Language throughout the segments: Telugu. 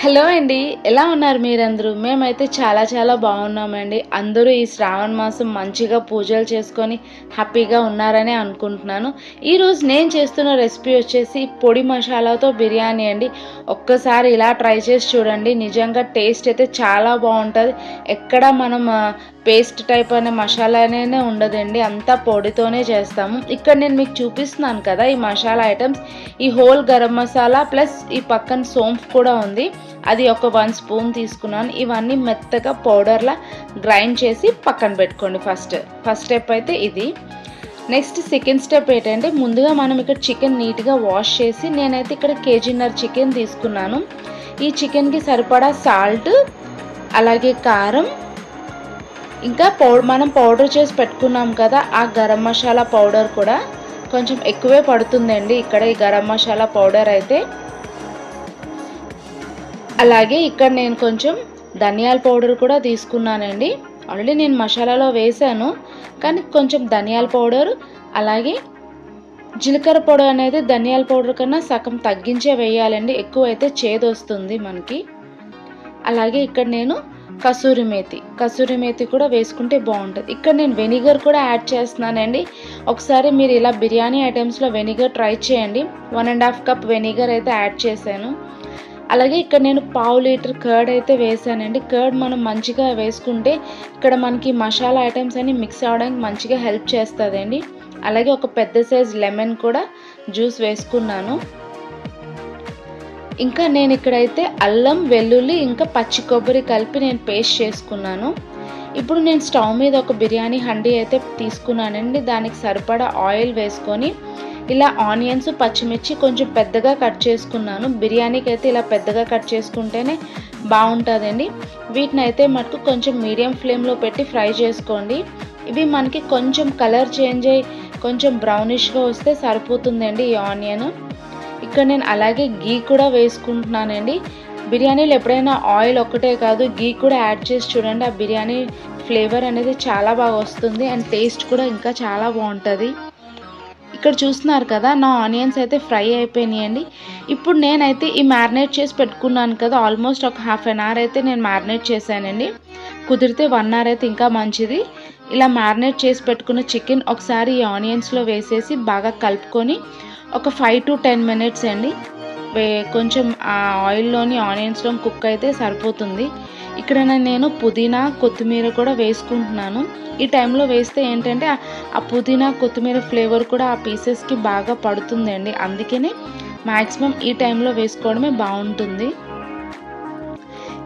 హలో అండి. ఎలా ఉన్నారు మీరందరూ? మేమైతే చాలా బాగున్నామండి. అందరూ ఈ శ్రావణ మాసం మంచిగా పూజలు చేసుకొని హ్యాపీగా ఉన్నారని అనుకుంటున్నాను. ఈరోజు నేను చేస్తున్న రెసిపీ వచ్చేసి పొడి మసాలాతో బిర్యానీ అండి. ఒక్కసారి ఇలా ట్రై చేసి చూడండి. నిజంగా టేస్ట్ అయితే చాలా బాగుంటుంది. ఎక్కడ మనం పేస్ట్ టైప్ అనే మసాలానే ఉండదండి, అంతా పొడితోనే చేస్తాము. ఇక్కడ నేను మీకు చూపిస్తున్నాను కదా ఈ మసాలా ఐటమ్స్. ఈ హోల్ గరం మసాలా ప్లస్ ఈ పక్కన సోంఫ్ కూడా ఉంది, అది ఒక 1 స్పూన్ తీసుకున్నాను. ఇవన్నీ మెత్తగా పౌడర్లా గ్రైండ్ చేసి పక్కన పెట్టుకోండి. ఫస్ట్ స్టెప్ అయితే ఇది. నెక్స్ట్ సెకండ్ స్టెప్ ఏంటంటే, ముందుగా మనం ఇక్కడ చికెన్ నీట్గా వాష్ చేసి, నేనైతే ఇక్కడ 1.5 kg చికెన్ తీసుకున్నాను. ఈ చికెన్కి సరిపడా సాల్ట్, అలాగే కారం, ఇంకా మనం పౌడర్ చేసి పెట్టుకున్నాం కదా ఆ గరం మసాలా పౌడర్ కూడా కొంచెం ఎక్కువే పడుతుందండి ఇక్కడ ఈ గరం మసాలా పౌడర్ అయితే. అలాగే ఇక్కడ నేను కొంచెం ధనియాల పౌడర్ కూడా తీసుకున్నానండి. ఆల్రెడీ నేను మసాలాలో వేసాను, కానీ కొంచెం ధనియాల పౌడర్, అలాగే జీలకర్ర పౌడర్ అనేది ధనియాల పౌడర్ కన్నా సగం తగ్గించే వేయాలండి, ఎక్కువ అయితే చేదు వస్తుంది మనకి. అలాగే ఇక్కడ నేను కసూరి మేతి కూడా వేసుకుంటే బాగుంటుంది. ఇక్కడ నేను వెనిగర్ కూడా యాడ్ చేస్తున్నానండి. ఒకసారి మీరు ఇలా బిర్యానీ ఐటమ్స్లో వెనిగర్ ట్రై చేయండి. 1.5 కప్ వెనిగర్ అయితే యాడ్ చేశాను. అలాగే ఇక్కడ నేను 1/2 లీటర్ కర్డ్ అయితే వేసానండి. కర్డ్ మనం మంచిగా వేసుకుంటే ఇక్కడ మనకి మసాలా ఐటమ్స్ అన్ని మిక్స్ అవ్వడానికి మంచిగా హెల్ప్ చేస్తుందండి. అలాగే ఒక పెద్ద సైజ్ లెమన్ కూడా జ్యూస్ వేసుకున్నాను. ఇంకా నేను ఇక్కడైతే అల్లం, వెల్లుల్లి, ఇంకా పచ్చి కొబ్బరి కలిపి నేను పేస్ట్ చేసుకున్నాను. ఇప్పుడు నేను స్టవ్ మీద ఒక బిర్యానీ హండీ అయితే తీసుకున్నానండి. దానికి సరిపడా ఆయిల్ వేసుకొని ఇలా ఆనియన్స్, పచ్చిమిర్చి కొంచెం పెద్దగా కట్ చేసుకున్నాను. బిర్యానీకి అయితే ఇలా పెద్దగా కట్ చేసుకుంటేనే బాగుంటుందండి. వీటిని అయితే మటుకు కొంచెం మీడియం ఫ్లేమ్లో పెట్టి ఫ్రై చేసుకోండి. ఇవి మనకి కొంచెం కలర్ చేంజ్ అయ్యి కొంచెం బ్రౌనిష్గా వస్తే సరిపోతుందండి ఈ ఆనియన్. ఇక్కడ నేను అలాగే గీ కూడా వేసుకుంటున్నానండి. బిర్యానీలో ఎప్పుడైనా ఆయిల్ ఒక్కటే కాదు, గీ కూడా యాడ్ చేసి చూడండి. ఆ బిర్యానీ ఫ్లేవర్ అనేది చాలా బాగా వస్తుంది అండ్ టేస్ట్ కూడా ఇంకా చాలా బాగుంటుంది. ఇక్కడ చూస్తున్నారు కదా నా ఆనియన్స్ అయితే ఫ్రై అయిపోయినాయండి. ఇప్పుడు నేనైతే ఈ మ్యారినేట్ చేసి పెట్టుకున్నాను కదా, ఆల్మోస్ట్ ఒక 1/2 అవర్ అయితే నేను మ్యారినేట్ చేశానండి. కుదిరితే 1 అవర్ అయితే ఇంకా మంచిది. ఇలా మ్యారినేట్ చేసి పెట్టుకున్న చికెన్ ఒకసారి ఈ ఆనియన్స్లో వేసేసి బాగా కలుపుకొని ఒక 5 to 10 minutes అండి కొంచెం ఆ ఆయిల్లోని ఆనియన్స్లో కుక్ అయితే సరిపోతుంది. ఇక్కడ నేను పుదీనా, కొత్తిమీర కూడా వేసుకుంటున్నాను. ఈ టైంలో వేస్తే ఏంటంటే ఆ పుదీనా, కొత్తిమీర ఫ్లేవర్ కూడా ఆ పీసెస్కి బాగా పడుతుందండి. అందుకనే మ్యాక్సిమం ఈ టైంలో వేసుకోవడమే బాగుంటుంది.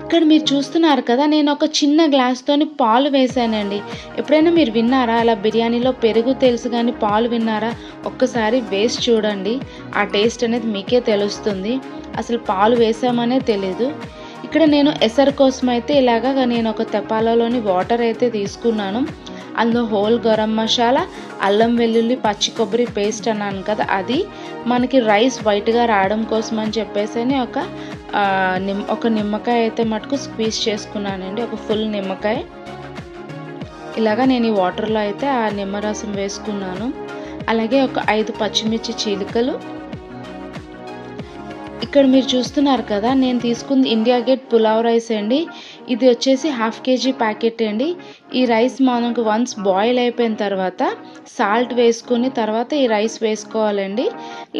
ఇక్కడ మీరు చూస్తున్నారు కదా నేను ఒక చిన్న గ్లాస్తోని పాలు వేసానండి. ఎప్పుడైనా మీరు విన్నారా అలా బిర్యానీలో పెరుగు తెలుసు కానీ పాలు విన్నారా? ఒక్కసారి వేసి చూడండి, ఆ టేస్ట్ అనేది మీకే తెలుస్తుంది. అసలు పాలు వేసామనే తెలీదు. ఇక్కడ నేను ఎసరు కోసం అయితే ఇలాగా నేను ఒక తెపాలలోని వాటర్ అయితే తీసుకున్నాను. అందులో హోల్ గరం మసాలా, అల్లం, వెల్లుల్లి, పచ్చి కొబ్బరి పేస్ట్ అన్నాను కదా, అది మనకి రైస్ వైట్గా రావడం కోసం అని చెప్పేసి ఒక నిమ్మకాయ అయితే మటుకు స్క్వీజ్ చేసుకున్నానండి, ఒక ఫుల్ నిమ్మకాయ. ఇలాగా నేను ఈ వాటర్లో అయితే ఆ నిమ్మరసం వేసుకున్నాను. అలాగే ఒక 5 పచ్చిమిర్చి చీలికలు. ఇక్కడ మీరు చూస్తున్నారు కదా నేను తీసుకుంది ఇండియా గేట్ పులావ్ రైస్ అండి. ఇది వచ్చేసి 1/2 kg ప్యాకెట్ అండి. ఈ రైస్ మనకు వన్స్ బాయిల్ అయిపోయిన తర్వాత సాల్ట్ వేసుకుని తర్వాత ఈ రైస్ వేసుకోవాలండి,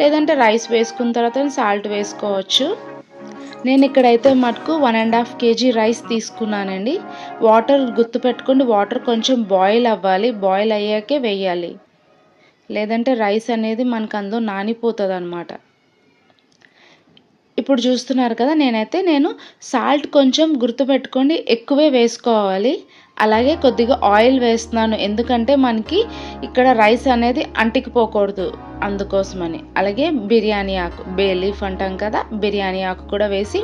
లేదంటే రైస్ వేసుకున్న తర్వాత సాల్ట్ వేసుకోవచ్చు. నేను ఇక్కడైతే మటుకు 1.5 kg రైస్ తీసుకున్నానండి. వాటర్ గుర్తుపెట్టుకోండి, వాటర్ కొంచెం బాయిల్ అవ్వాలి, బాయిల్ అయ్యాకే వేయాలి, లేదంటే రైస్ అనేది మనకు అందులో నానిపోతుంది అన్నమాట. ఇప్పుడు చూస్తున్నారు కదా నేను సాల్ట్ కొంచెం గుర్తుపెట్టుకోండి ఎక్కువే వేసుకోవాలి. అలాగే కొద్దిగా ఆయిల్ వేస్తున్నాను, ఎందుకంటే మనకి ఇక్కడ రైస్ అనేది అంటికిపోకూడదు అందుకోసమని. అలాగే బిర్యానీ ఆకు, బే లీఫ్ అంటాం కదా, బిర్యానీ ఆకు కూడా వేసి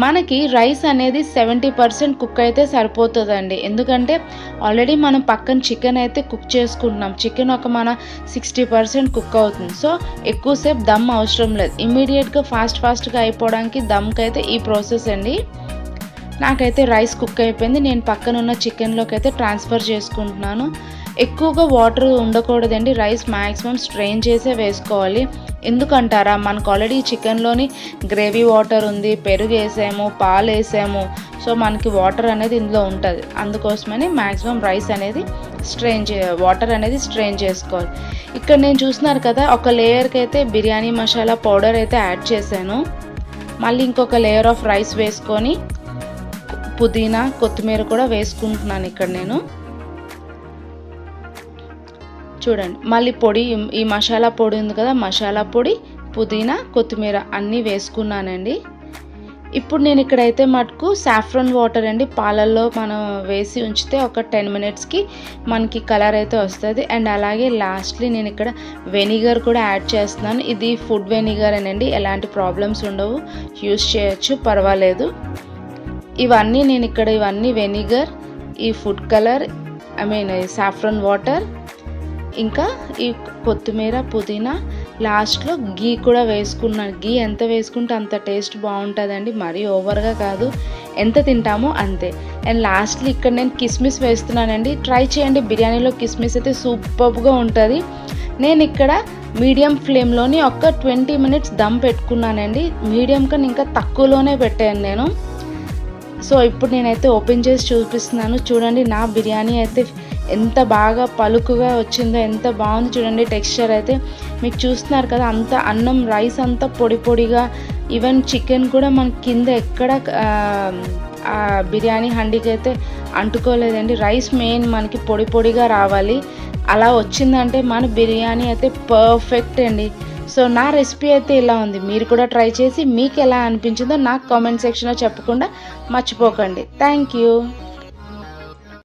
మనకి రైస్ అనేది 70% కుక్ అయితే సరిపోతుందండి. ఎందుకంటే ఆల్రెడీ మనం పక్కన చికెన్ అయితే కుక్ చేసుకుంటున్నాం. చికెన్ ఒక మన 60% కుక్ అవుతుంది. సో ఎక్కువసేపు దమ్ అవసరం లేదు, ఇమీడియట్గా ఫాస్ట్గా అయిపోవడానికి దమ్కి అయితే ఈ ప్రాసెస్ అండి. నాకైతే రైస్ కుక్ అయిపోయింది. నేను పక్కన ఉన్న చికెన్లోకి అయితే ట్రాన్స్ఫర్ చేసుకుంటున్నాను. ఎక్కువగా వాటర్ ఉండకూడదండి, రైస్ మ్యాక్సిమం స్ట్రెయిన్ చేసే వేసుకోవాలి. ఎందుకంటారా, మనకు ఆల్రెడీ చికెన్లోని గ్రేవీ వాటర్ ఉంది, పెరుగు వేసాము, పాలు వేసాము. సో మనకి వాటర్ అనేది ఇందులో ఉంటుంది. అందుకోసమని మ్యాక్సిమం రైస్ అనేది వాటర్ అనేది స్ట్రెయిన్ చేసుకోవాలి. ఇక్కడ నేను చూస్తున్నారు కదా, ఒక లేయర్కి అయితే బిర్యానీ మసాలా పౌడర్ అయితే యాడ్ చేశాను. మళ్ళీ ఇంకొక లేయర్ ఆఫ్ రైస్ వేసుకొని పుదీనా కొత్తిమీర కూడా వేసుకుంటున్నాను ఇక్కడ నేను. చూడండి, మళ్ళీ పొడి, ఈ మసాలా పొడి ఉంది కదా, మసాలా పొడి, పుదీనా, కొత్తిమీర అన్నీ వేసుకున్నానండి. ఇప్పుడు నేను ఇక్కడైతే మటుకు సాఫ్రాన్ వాటర్ అండి, పాలల్లో మనం వేసి ఉంచితే ఒక 10 మినిట్స్కి మనకి కలర్ అయితే వస్తుంది. అండ్ అలాగే లాస్ట్లీ నేను ఇక్కడ వెనిగర్ కూడా యాడ్ చేస్తున్నాను. ఇది ఫుడ్ వెనిగర్ అనండి, ఎలాంటి ప్రాబ్లమ్స్ ఉండవు, యూస్ చేయొచ్చు, పర్వాలేదు. ఇవన్నీ వెనిగర్, ఈ ఫుడ్ కలర్, సాఫ్రాన్ వాటర్, ఇంకా ఈ కొత్తిమీర, పుదీనా, లాస్ట్లో గీ కూడా వేసుకున్నాను. గీ ఎంత వేసుకుంటే అంత టేస్ట్ బాగుంటుందండి, మరీ ఓవర్గా కాదు, ఎంత తింటామో అంతే. అండ్ లాస్ట్లీ ఇక్కడ నేను కిస్మిస్ వేస్తున్నానండి. ట్రై చేయండి, బిర్యానీలో కిస్మిస్ అయితే సూపర్గా ఉంటుంది. నేను ఇక్కడ మీడియం ఫ్లేమ్లోని ఒక 20 మినిట్స్ దమ్ పెట్టుకున్నానండి. మీడియం కన్నా ఇంకా తక్కువలోనే పెట్టాను నేను. సో ఇప్పుడు నేనైతే ఓపెన్ చేసి చూపిస్తున్నాను. చూడండి, నా బిర్యానీ అయితే ఎంత బాగా పలుకుగా వచ్చిందో, ఎంత బాగుంది చూడండి. టెక్స్చర్ అయితే మీకు చూస్తున్నారు కదా, అంత అన్నం, రైస్ అంతా పొడి పొడిగా, ఈవెన్ చికెన్ కూడా మనకి కింద ఎక్కడ బిర్యానీ హండీకి అయితే అంటుకోలేదండి. రైస్ మెయిన్ మనకి పొడి పొడిగా రావాలి. అలా వచ్చిందంటే మన బిర్యానీ అయితే పర్ఫెక్ట్ అండి. సో నా రెసిపీ అయితే ఇలా ఉంది. మీరు కూడా ట్రై చేసి మీకు ఎలా అనిపించిందో నాకు కామెంట్ సెక్షన్లో చెప్పకుండా మర్చిపోకండి. Thank you.